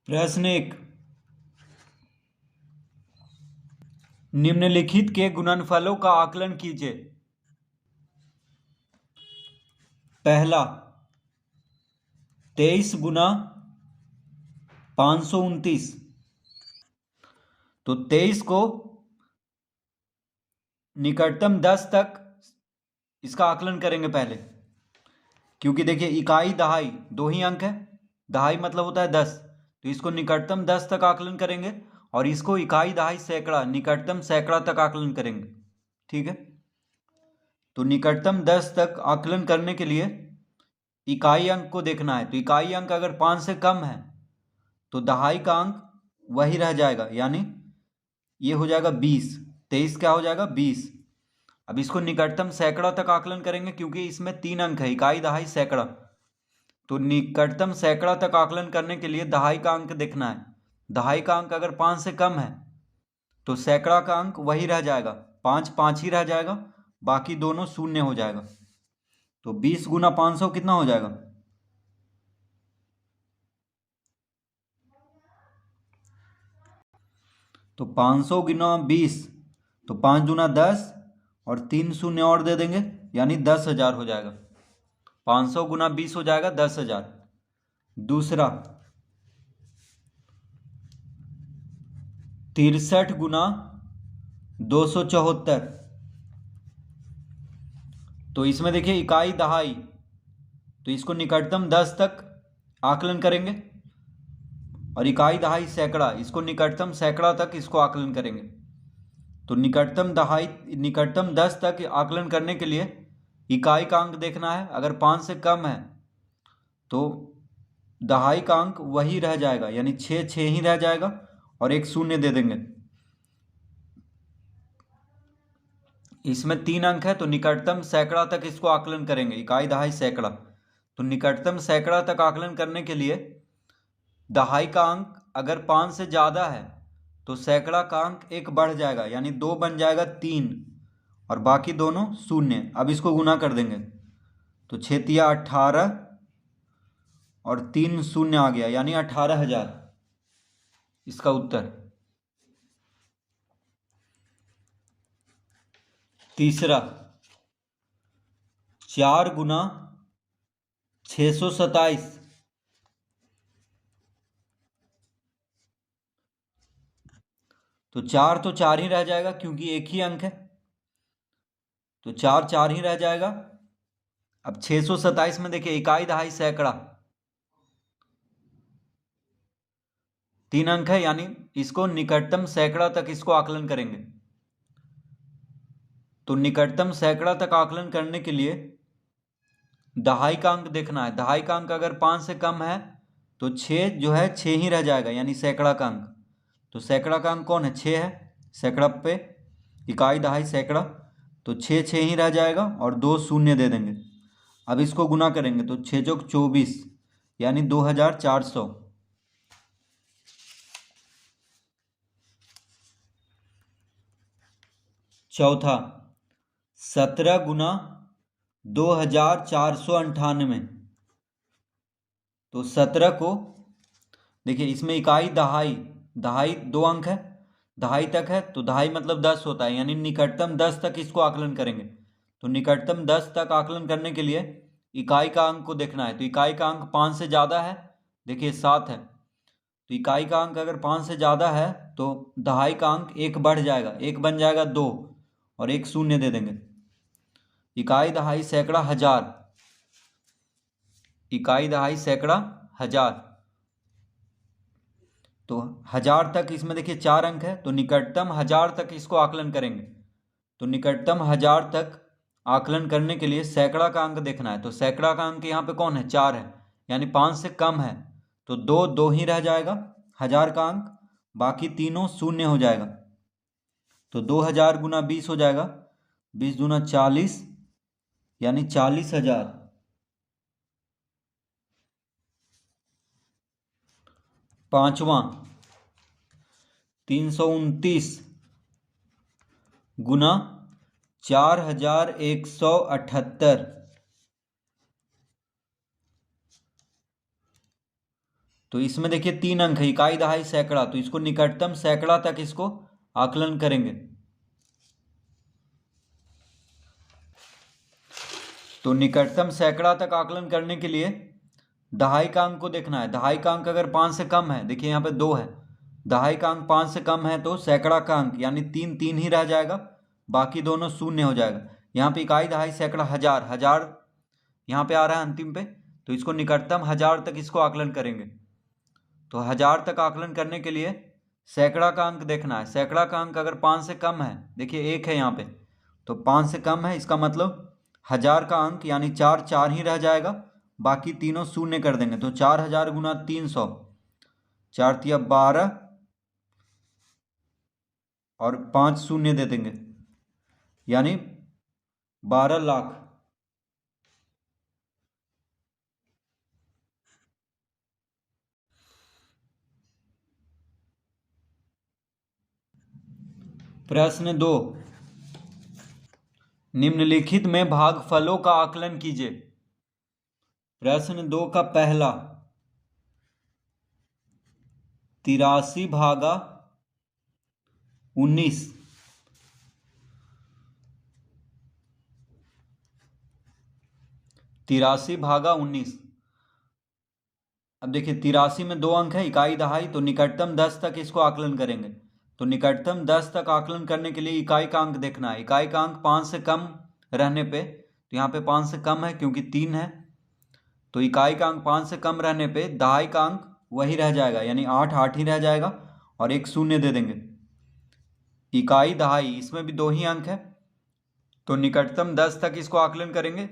प्रश्न एक, निम्नलिखित के गुणनफलों का आकलन कीजिए। पहला 23 गुना 529। तो 23 को निकटतम 10 तक इसका आकलन करेंगे पहले, क्योंकि देखिए इकाई दहाई दो ही अंक है, दहाई मतलब होता है 10, तो इसको निकटतम 10 तक आकलन करेंगे और इसको इकाई दहाई सैकड़ा निकटतम सैकड़ा तक आकलन करेंगे। ठीक है, तो निकटतम 10 तक आकलन करने के लिए इकाई अंक को देखना है। तो इकाई अंक अगर 5 से कम है तो दहाई का अंक वही रह जाएगा, यानी ये हो जाएगा 20। 23 क्या हो जाएगा 20। अब इसको निकटतम सैकड़ा तक आकलन करेंगे, क्योंकि इसमें 3 अंक है, इकाई दहाई सैकड़ा। तो निकटतम सैकड़ा तक आकलन करने के लिए दहाई का अंक देखना है। दहाई का अंक अगर 5 से कम है तो सैकड़ा का अंक वही रह जाएगा, 5 5 ही रह जाएगा, बाकी दोनों शून्य हो जाएगा। तो 20 गुना 500 कितना हो जाएगा? तो 500 गुना 20, तो 5 दूना 10 और 3 शून्य और दे देंगे, यानी 10,000 हो जाएगा। 500 गुना 20 हो जाएगा 10,000। दूसरा 63 गुना 274। तो इसमें देखिए इकाई दहाई, तो इसको निकटतम 10 तक आकलन करेंगे और इकाई दहाई सैकड़ा, इसको निकटतम सैकड़ा तक इसको आकलन करेंगे। तो निकटतम दहाई निकटतम 10 तक आकलन करने के लिए इकाई का अंक देखना है। अगर 5 से कम है तो दहाई का अंक वही रह जाएगा, यानी 6 6 ही रह जाएगा और एक शून्य दे देंगे। इसमें 3 अंक है तो निकटतम सैकड़ा तक इसको आकलन करेंगे, इकाई दहाई सैकड़ा। तो निकटतम सैकड़ा तक आकलन करने के लिए दहाई का अंक अगर 5 से ज़्यादा है तो सैकड़ा का अंक एक बढ़ जाएगा, यानी 2 बन जाएगा 3 और बाकी दोनों शून्य। अब इसको गुना कर देंगे तो 6 तिया 18 और 3 शून्य आ गया, यानी 18,000 इसका उत्तर। तीसरा 4 गुना 627। तो 4 तो 4 ही रह जाएगा, क्योंकि एक ही अंक है, तो 4 4 ही रह जाएगा। अब 627 में देखिए इकाई दहाई सैकड़ा 3 अंक है, यानी इसको निकटतम सैकड़ा तक इसको आकलन करेंगे। तो निकटतम सैकड़ा तक आकलन करने के लिए दहाई का अंक देखना है। दहाई का अंक अगर 5 से कम है तो 6 जो है 6 ही रह जाएगा, यानी सैकड़ा का अंक। तो सैकड़ा का अंक कौन है? 6 है, सैकड़ा पे इकाई दहाई सैकड़ा, तो 6 6 ही रह जाएगा और 2 शून्य दे देंगे। अब इसको गुना करेंगे तो 6 चौक 24, यानी 2,400। चौथा 17 गुना 2,498। तो 17 को देखिए, इसमें इकाई दहाई, दहाई 2 अंक है, दहाई तक है, तो दहाई मतलब 10 होता है, यानी निकटतम 10 तक इसको आकलन करेंगे। तो निकटतम 10 तक आकलन करने के लिए इकाई का अंक को देखना है। तो इकाई का अंक 5 से ज़्यादा है, देखिए 7 है, तो इकाई का अंक अगर 5 से ज़्यादा है तो दहाई का अंक एक बढ़ जाएगा, एक बन जाएगा 2 और एक शून्य दे देंगे। इकाई दहाई सैकड़ा 1000, इकाई दहाई सैकड़ा 1000। तो 1000 तक इसमें देखिए 4 अंक है, तो निकटतम 1000 तक इसको आकलन करेंगे। तो निकटतम 1000 तक आकलन करने के लिए सैकड़ा का अंक देखना है। तो सैकड़ा का अंक यहाँ पे कौन है? 4 है, यानी 5 से कम है, तो 2 2 ही रह जाएगा 1000 का अंक, बाकी तीनों शून्य हो जाएगा। तो 2000 गुना 20 हो जाएगा, 20 दूना 40, यानी 40,000। पांचवा 329 गुना 4,178। तो इसमें देखिए 3 अंक है, इकाई दहाई सैकड़ा, तो इसको निकटतम सैकड़ा तक इसको आकलन करेंगे। तो निकटतम सैकड़ा तक आकलन करने के लिए दहाई का अंक को देखना है। दहाई का अंक अगर 5 से कम है, देखिए यहाँ पे 2 है, दहाई का अंक 5 से कम है तो सैकड़ा का अंक यानी 3 3 ही रह जाएगा, बाकी दोनों शून्य हो जाएगा। यहाँ पे इकाई दहाई सैकड़ा हजार, हजार यहाँ पे आ रहा है अंतिम पे, तो इसको निकटतम हजार तक इसको आकलन करेंगे। तो हजार तक आकलन करने के लिए सैकड़ा का अंक देखना है। सैकड़ा का अंक अगर 5 से कम है, देखिए 1 है यहाँ पे, तो 5 से कम है, इसका मतलब हजार का अंक यानी 4 4 ही रह जाएगा, बाकी तीनों शून्य कर देंगे। तो 4000 गुना 300, 4 तिया 12 और 5 शून्य दे देंगे, यानी 12 लाख। प्रश्न 2, निम्नलिखित में भागफलों का आकलन कीजिए। प्रश्न 2 का पहला, 83 भागा 19, 83 भागा 19। अब देखिए 83 में 2 अंक है, इकाई दहाई, तो निकटतम 10 तक इसको आकलन करेंगे। तो निकटतम 10 तक आकलन करने के लिए इकाई का अंक देखना है। इकाई का अंक 5 से कम रहने पे, तो यहाँ पे 5 से कम है क्योंकि 3 है, तो इकाई का अंक 5 से कम रहने पे दहाई का अंक वही रह जाएगा, यानी 8 8 ही रह जाएगा और एक शून्य दे देंगे। इकाई दहाई इसमें भी 2 ही अंक है, तो निकटतम 10 तक इसको आकलन करेंगे।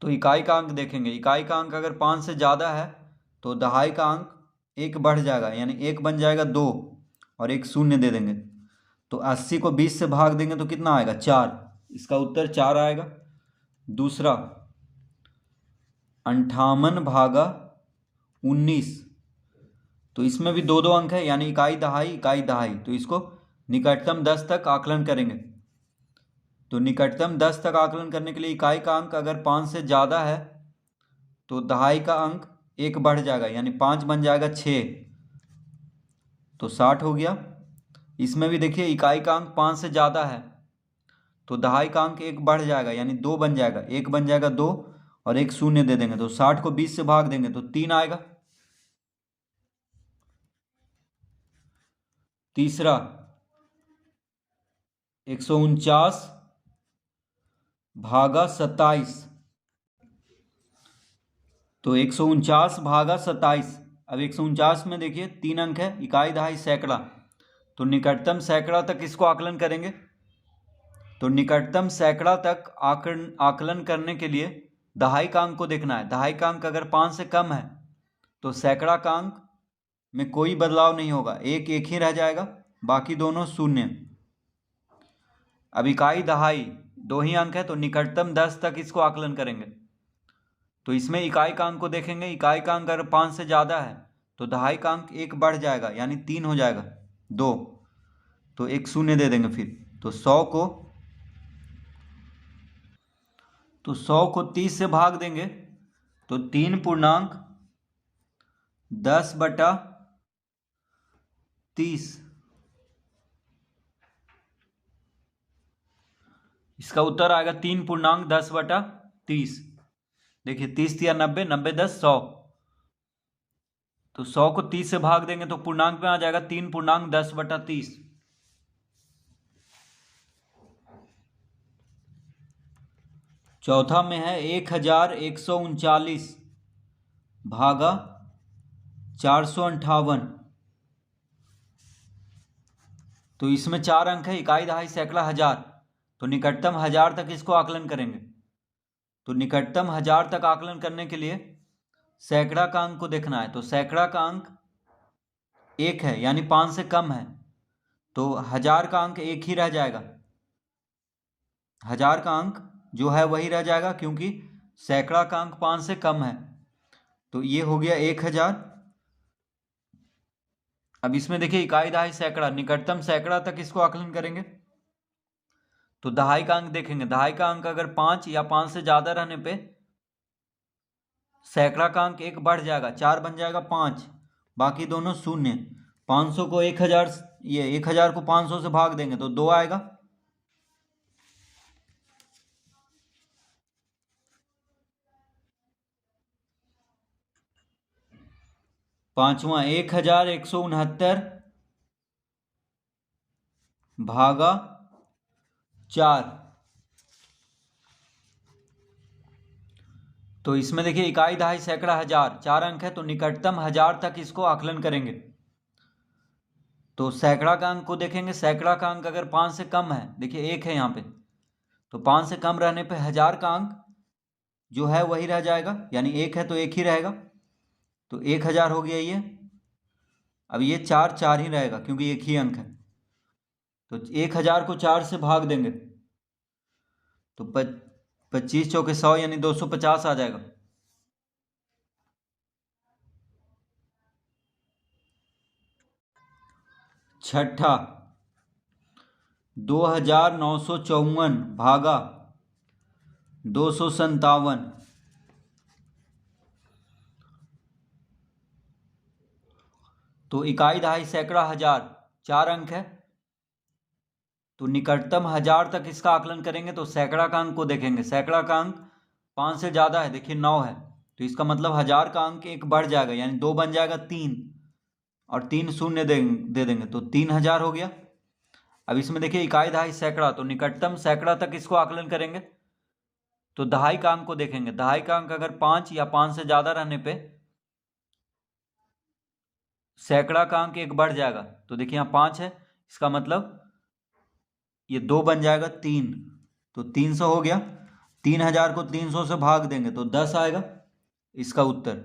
तो इकाई का अंक देखेंगे, इकाई का अंक अगर 5 से ज़्यादा है तो दहाई का अंक 1 बढ़ जाएगा, यानी 1 बन जाएगा 2 और एक शून्य दे देंगे। तो 80 को 20 से भाग देंगे तो कितना आएगा? 4। इसका उत्तर 4 आएगा। दूसरा, 58 भागा 19, तो इसमें भी 2 2 अंक है, यानी इकाई दहाई इकाई दहाई, तो इसको निकटतम 10 तक आकलन करेंगे। तो निकटतम 10 तक आकलन करने के लिए इकाई का अंक अगर 5 से ज़्यादा है तो दहाई का अंक 1 बढ़ जाएगा, यानी 5 बन जाएगा 6, तो 60 हो गया। इसमें भी देखिए इकाई का अंक 5 से ज़्यादा है तो दहाई का अंक 1 बढ़ जाएगा, यानी 2 बन जाएगा, 1 बन जाएगा 2 और एक शून्य दे देंगे, तो 60 को 20 से भाग देंगे तो 3 आएगा। तीसरा, 149 भागा 27, तो 149 भागा 27। अब 149 में देखिए 3 अंक है, इकाई दहाई सैकड़ा, तो निकटतम सैकड़ा तक इसको आकलन करेंगे। तो निकटतम सैकड़ा तक आकलन करने के लिए दहाई का अंक को देखना है। दहाई का अंक अगर 5 से कम है तो सैकड़ा का अंक में कोई बदलाव नहीं होगा, 1 1 ही रह जाएगा, बाकी दोनों शून्य। अब इकाई दहाई 2 ही अंक है तो निकटतम 10 तक इसको आकलन करेंगे। तो इसमें इकाई का अंक को देखेंगे, इकाई का अंक अगर 5 से ज़्यादा है तो दहाई का अंक 1 बढ़ जाएगा, यानी 3 हो जाएगा, 2, तो एक शून्य दे देंगे फिर। तो 100 को 30 से भाग देंगे तो 3 पूर्णांक 10 बटा 30, इसका उत्तर आएगा 3 पूर्णांक 10 बटा 30। देखिए 30 या 90, 90 10 100, तो 100 को 30 से भाग देंगे तो पूर्णांक में आ जाएगा 3 पूर्णांक 10 बटा 30। चौथा में है 1139 भागा 458, तो इसमें 4 अंक है, इकाई दहाई सैकड़ा हजार, तो निकटतम 1000 तक इसको आकलन करेंगे। तो निकटतम 1000 तक आकलन करने के लिए सैकड़ा का अंक को देखना है। तो सैकड़ा का अंक 1 है, यानी 5 से कम है, तो 1000 का अंक 1 ही रह जाएगा, 1000 का अंक जो है वही रह जाएगा क्योंकि सैकड़ा का अंक 5 से कम है, तो ये हो गया 1000। अब इसमें देखिए इकाई दहाई सैकड़ा, निकटतम सैकड़ा तक इसको आकलन करेंगे। तो दहाई का अंक देखेंगे, दहाई का अंक अगर 5 या 5 से ज़्यादा रहने पे सैकड़ा का अंक एक बढ़ जाएगा, 4 बन जाएगा 5, बाकी दोनों शून्य। 500 को 1000, ये 1000 को 500 से भाग देंगे तो 2 आएगा। पांचवा 1169 भागा 4। तो इसमें देखिए इकाई, दहाई, सैकड़ा, हजार, 4 अंक है तो निकटतम 1000 तक इसको आकलन करेंगे। तो सैकड़ा का अंक को देखेंगे, सैकड़ा का अंक अगर 5 से कम है, देखिए 1 है यहाँ पे, तो 5 से कम रहने पे 1000 का अंक जो है वही रह जाएगा, यानी 1 है तो 1 ही रहेगा, तो 1000 हो गया ये। अब ये 4 4 ही रहेगा क्योंकि 1 ही अंक है, तो 1000 को 4 से भाग देंगे तो 25 चौके 100 यानी 250 आ जाएगा। छठा 2954 भागा 257। तो इकाई, दहाई, सैकड़ा, हजार, 4 अंक है तो निकटतम 1000 तक इसका आकलन करेंगे। तो सैकड़ा का अंक को देखेंगे, सैकड़ा का अंक 5 से ज़्यादा है, देखिए 9 है, तो इसका मतलब 1000 का अंक एक बढ़ जाएगा, यानी 2 बन जाएगा 3, और 3 शून्य दे देंगे तो 3000 हो गया। अब इसमें देखिए इकाई, दहाई, सैकड़ा, तो निकटतम सैकड़ा तक इसको आकलन करेंगे। तो दहाई का अंक को देखेंगे, दहाई का अंक अगर 5 या 5 से ज़्यादा रहने पे सैकड़ा का अंक एक बढ़ जाएगा, तो देखिए यहाँ 5 है, इसका मतलब ये 2 बन जाएगा 3, तो 300 हो गया। 3000 को 300 से भाग देंगे तो 10 आएगा इसका उत्तर।